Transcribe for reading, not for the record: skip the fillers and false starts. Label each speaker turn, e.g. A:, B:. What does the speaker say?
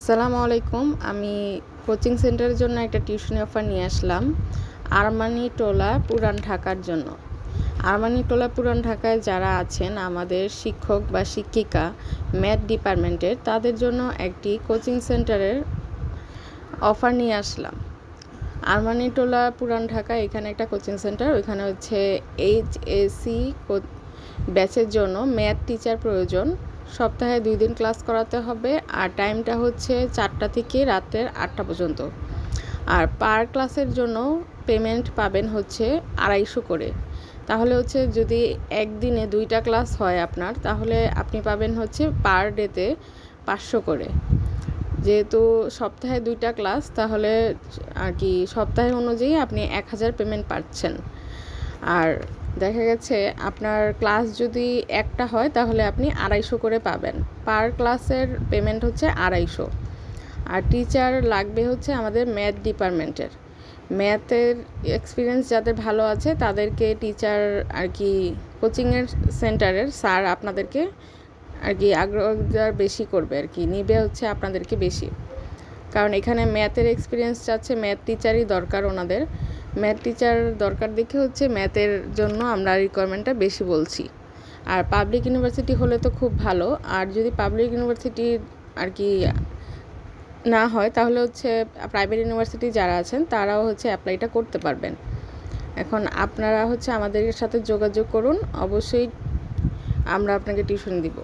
A: আসসালামু আলাইকুম। আমি কোচিং সেন্টারের জন্য একটা টিউশনি অফার নিয়ে আসলাম আরমানিটোলা পুরান ঢাকার জন্য। আরমানিটোলা পুরান ঢাকায় যারা আছেন আমাদের শিক্ষক বা শিক্ষিকা ম্যাথ ডিপার্টমেন্টের, তাদের জন্য একটি কোচিং সেন্টারের অফার নিয়ে আসলাম। আরমানিটোলা পুরান ঢাকায় এখানে একটা কোচিং সেন্টার, ওইখানে হচ্ছে HSC ব্যাচের জন্য ম্যাথ টিচার প্রয়োজন। সপ্তাহে 2 দিন ক্লাস করাতে হবে, আর টাইমটা হচ্ছে 4টা থেকে রাতের 8টা পর্যন্ত। আর পার ক্লাসের জন্য পেমেন্ট পাবেন হচ্ছে 250 করে। তাহলে হচ্ছে যদি একদিনে 2টা ক্লাস হয় আপনার, তাহলে আপনি পাবেন হচ্ছে পার ডেতে 500 করে। যেহেতু সপ্তাহে 2টা ক্লাস, তাহলে আর কি সপ্তাহে অনুযায়ী আপনি 1000 পেমেন্ট পাচ্ছেন। আর দেখা গেছে আপনার ক্লাস যদি একটা হয় তাহলে আপনি 250 করে পাবেন। পার ক্লাসের পেমেন্ট হচ্ছে 250। আর টিচার লাগবে হচ্ছে আমাদের ম্যাথ ডিপার্টমেন্টের। ম্যাথের এক্সপিরিয়েন্স যাদের ভালো আছে তাদেরকে টিচার আর কি কোচিংয়ের সেন্টারের স্যার আপনাদেরকে আর কি আগ্রহ বেশি করবে, আর কি নিবে হচ্ছে আপনাদেরকে বেশি। কারণ এখানে ম্যাথের এক্সপিরিয়েন্স চাচ্ছে, ম্যাথ টিচারই দরকার ওনাদের। ম্যাথ টিচার দরকার দেখে হচ্ছে ম্যাথের জন্য আমরা রিকোয়ারমেন্টটা বেশি বলছি। আর পাবলিক ইউনিভার্সিটি হলে তো খুব ভালো। আর যদি পাবলিক ইউনিভার্সিটি আর কি না হয়, তাহলে হচ্ছে প্রাইভেট ইউনিভার্সিটি যারা আছেন তারাও হচ্ছে অ্যাপ্লাইটা করতে পারবেন। এখন আপনারা হচ্ছে আমাদের সাথে যোগাযোগ করুন, অবশ্যই আমরা আপনাকে টিউশন দিব।